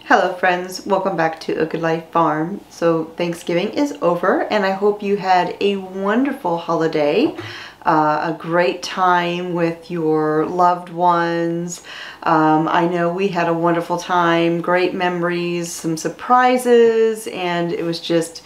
Hello friends, welcome back to A Good Life Farm. So Thanksgiving is over and I hope you had a wonderful holiday, a great time with your loved ones. I know we had a wonderful time, great memories, some surprises, and it was just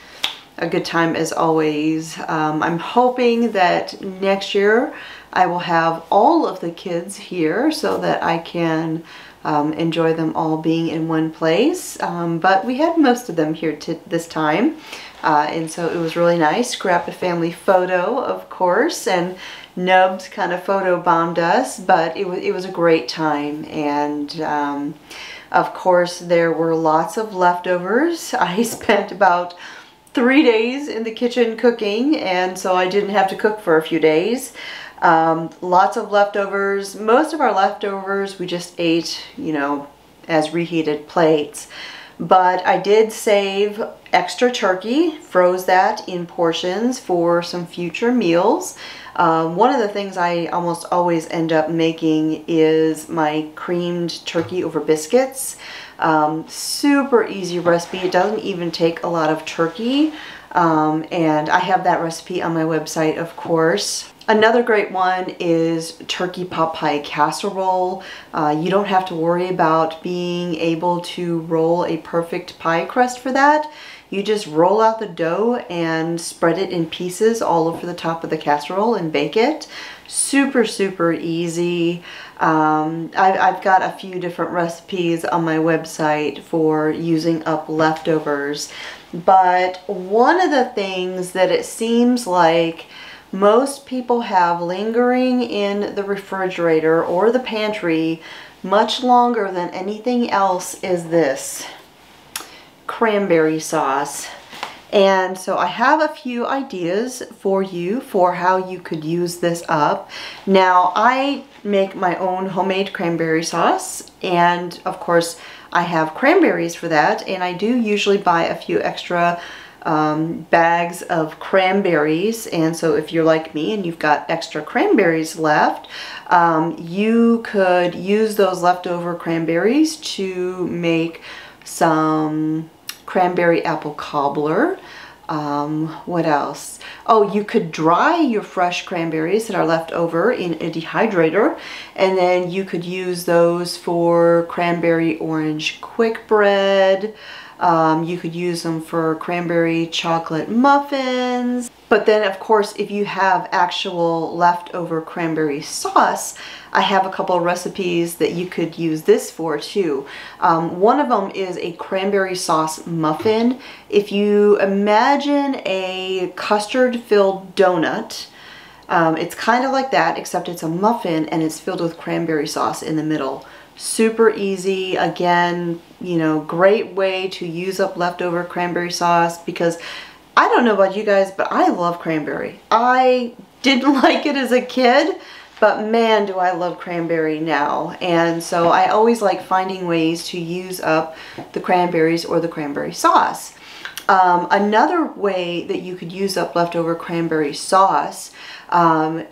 a good time as always. I'm hoping that next year I will have all of the kids here so that I can enjoy them all being in one place, but we had most of them here this time, and so it was really nice. Grabbed a family photo, of course, and Nubs kind of photo bombed us, but it was a great time. And of course there were lots of leftovers. I spent about 3 days in the kitchen cooking, and so I didn't have to cook for a few days. Lots of leftovers. Most of our leftovers we just ate, you know, as reheated plates. But I did save extra turkey, froze that in portions for some future meals. One of the things I almost always end up making is my creamed turkey over biscuits. Super easy recipe. It doesn't even take a lot of turkey. And I have that recipe on my website, of course. Another great one is turkey pot pie casserole. You don't have to worry about being able to roll a perfect pie crust for that. You just roll out the dough and spread it in pieces all over the top of the casserole and bake it. Super, super easy. I've got a few different recipes on my website for using up leftovers. But one of the things that it seems like most people have lingering in the refrigerator or the pantry much longer than anything else is this cranberry sauce. And so I have a few ideas for you for how you could use this up. Now, I make my own homemade cranberry sauce, and of course I have cranberries for that, and I do usually buy a few extra bags of cranberries. And so if you're like me and you've got extra cranberries left, you could use those leftover cranberries to make some cranberry apple cobbler. What else? Oh, you could dry your fresh cranberries that are left over in a dehydrator, and then you could use those for cranberry orange quick bread. You could use them for cranberry chocolate muffins. But then, of course, if you have actual leftover cranberry sauce, I have a couple of recipes that you could use this for too. One of them is a cranberry sauce muffin. If you imagine a custard-filled donut, it's kind of like that, except it's a muffin and it's filled with cranberry sauce in the middle. Super easy. Again, you know, great way to use up leftover cranberry sauce, because I don't know about you guys, but I love cranberry. I didn't like it as a kid, but man, do I love cranberry now. And so I always like finding ways to use up the cranberries or the cranberry sauce. Another way that you could use up leftover cranberry sauce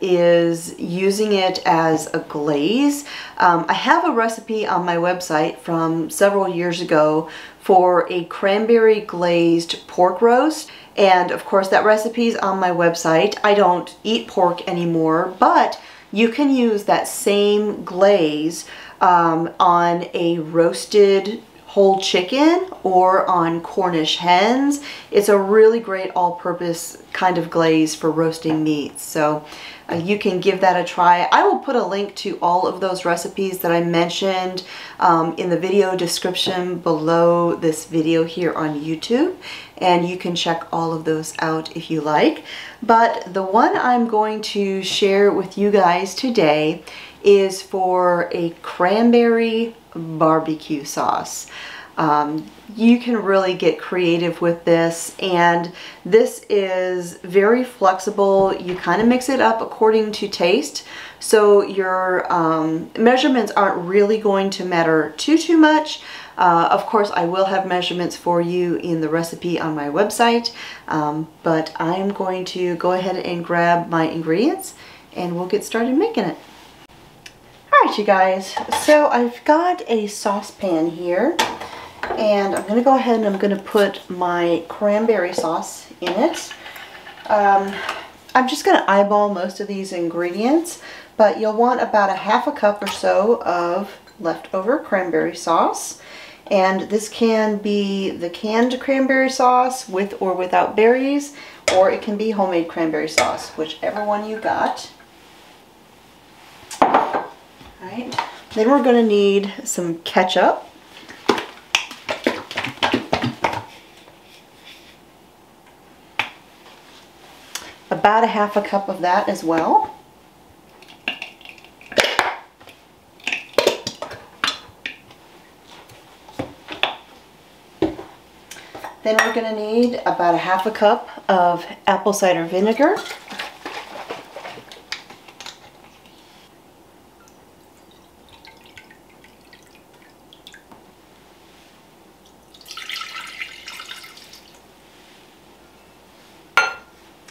is using it as a glaze. I have a recipe on my website from several years ago for a cranberry glazed pork roast. And of course that recipe is on my website. I don't eat pork anymore, but you can use that same glaze on a roasted whole chicken or on Cornish hens. It's a really great all-purpose kind of glaze for roasting meats. So you can give that a try. I will put a link to all of those recipes that I mentioned in the video description below this video here on YouTube, and you can check all of those out if you like. But the one I'm going to share with you guys today is for a cranberry barbecue sauce. You can really get creative with this, and this is very flexible. You kind of mix it up according to taste, so your measurements aren't really going to matter too much. Of course, I will have measurements for you in the recipe on my website, but I'm going to go ahead and grab my ingredients and we'll get started making it. Alright you guys, so I've got a saucepan here, And I'm going to go ahead and I'm going to put my cranberry sauce in it. I'm just going to eyeball most of these ingredients, but you'll want about a half a cup or so of leftover cranberry sauce. And this can be the canned cranberry sauce with or without berries, or it can be homemade cranberry sauce, whichever one you got. All right. Then we're going to need some ketchup. About a half a cup of that as well. Then we're going to need about a half a cup of apple cider vinegar.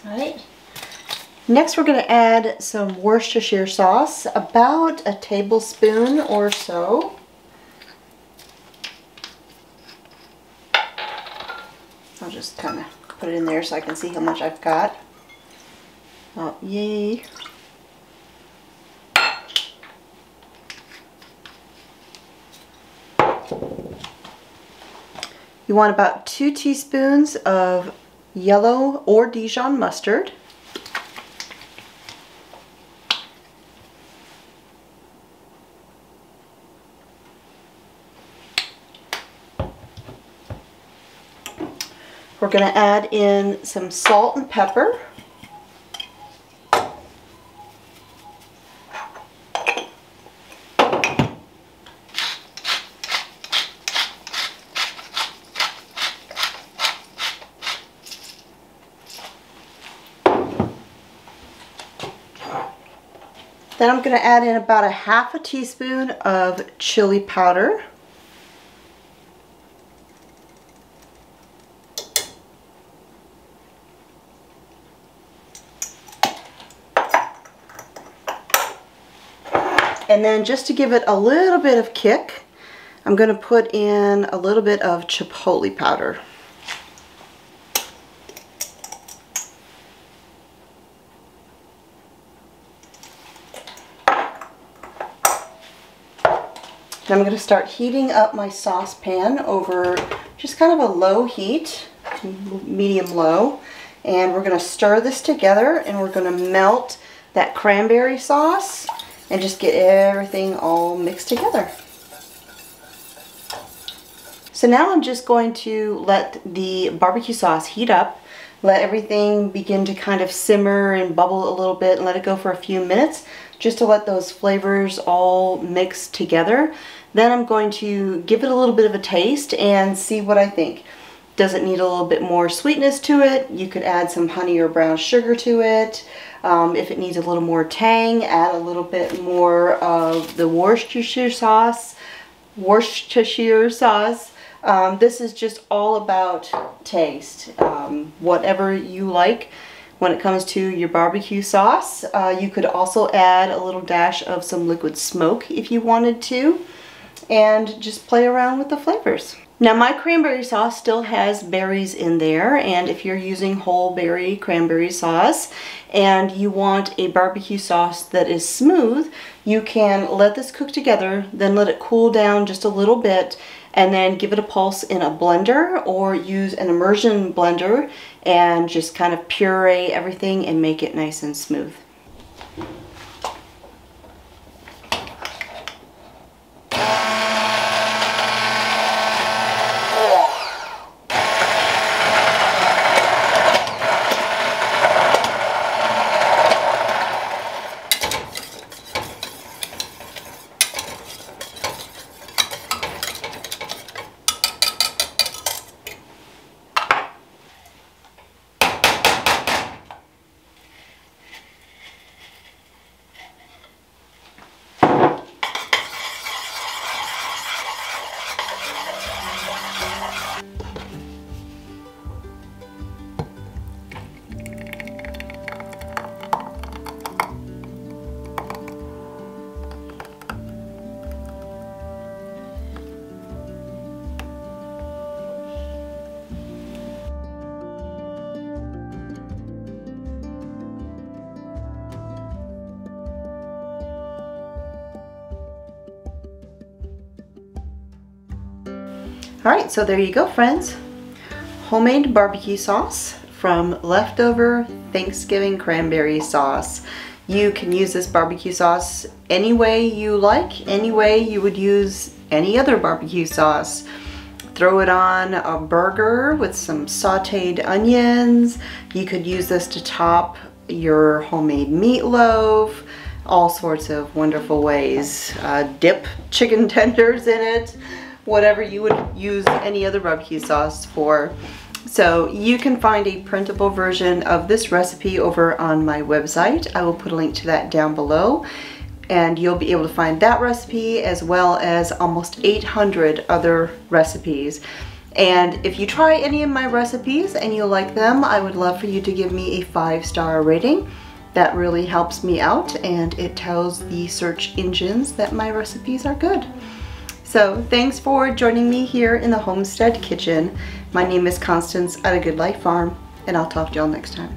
Alright. Next we're going to add some Worcestershire sauce, about a tablespoon or so. I'll just kind of put it in there so I can see how much I've got. Oh, yay. You want about 2 teaspoons of yellow or Dijon mustard. We're going to add in some salt and pepper. Then I'm going to add in about a half a teaspoon of chili powder. And then just to give it a little bit of kick, I'm going to put in a little bit of chipotle powder. And I'm going to start heating up my saucepan over just kind of a low heat, medium low. And we're going to stir this together and we're going to melt that cranberry sauce and just get everything all mixed together. So now I'm just going to let the barbecue sauce heat up, let everything begin to kind of simmer and bubble a little bit, and let it go for a few minutes just to let those flavors all mix together. Then I'm going to give it a little bit of a taste and see what I think. Does it need a little bit more sweetness to it? You could add some honey or brown sugar to it. If it needs a little more tang, add a little bit more of the Worcestershire sauce. This is just all about taste. Whatever you like when it comes to your barbecue sauce. You could also add a little dash of some liquid smoke if you wanted to, and just play around with the flavors. Now my cranberry sauce still has berries in there, and if you're using whole berry cranberry sauce and you want a barbecue sauce that is smooth, you can let this cook together, then let it cool down just a little bit, and then give it a pulse in a blender or use an immersion blender and just kind of puree everything and make it nice and smooth. Alright, so there you go, friends. Homemade barbecue sauce from leftover Thanksgiving cranberry sauce. You can use this barbecue sauce any way you like, any way you would use any other barbecue sauce. Throw it on a burger with some sauteed onions. You could use this to top your homemade meatloaf. All sorts of wonderful ways. Dip chicken tenders in it. Whatever you would use any other barbecue sauce for. So you can find a printable version of this recipe over on my website. I will put a link to that down below. And you'll be able to find that recipe as well as almost 800 other recipes. And if you try any of my recipes and you like them, I would love for you to give me a 5-star rating. That really helps me out, and it tells the search engines that my recipes are good. So thanks for joining me here in the Homestead Kitchen. My name is Constance at A Good Life Farm, and I'll talk to y'all next time.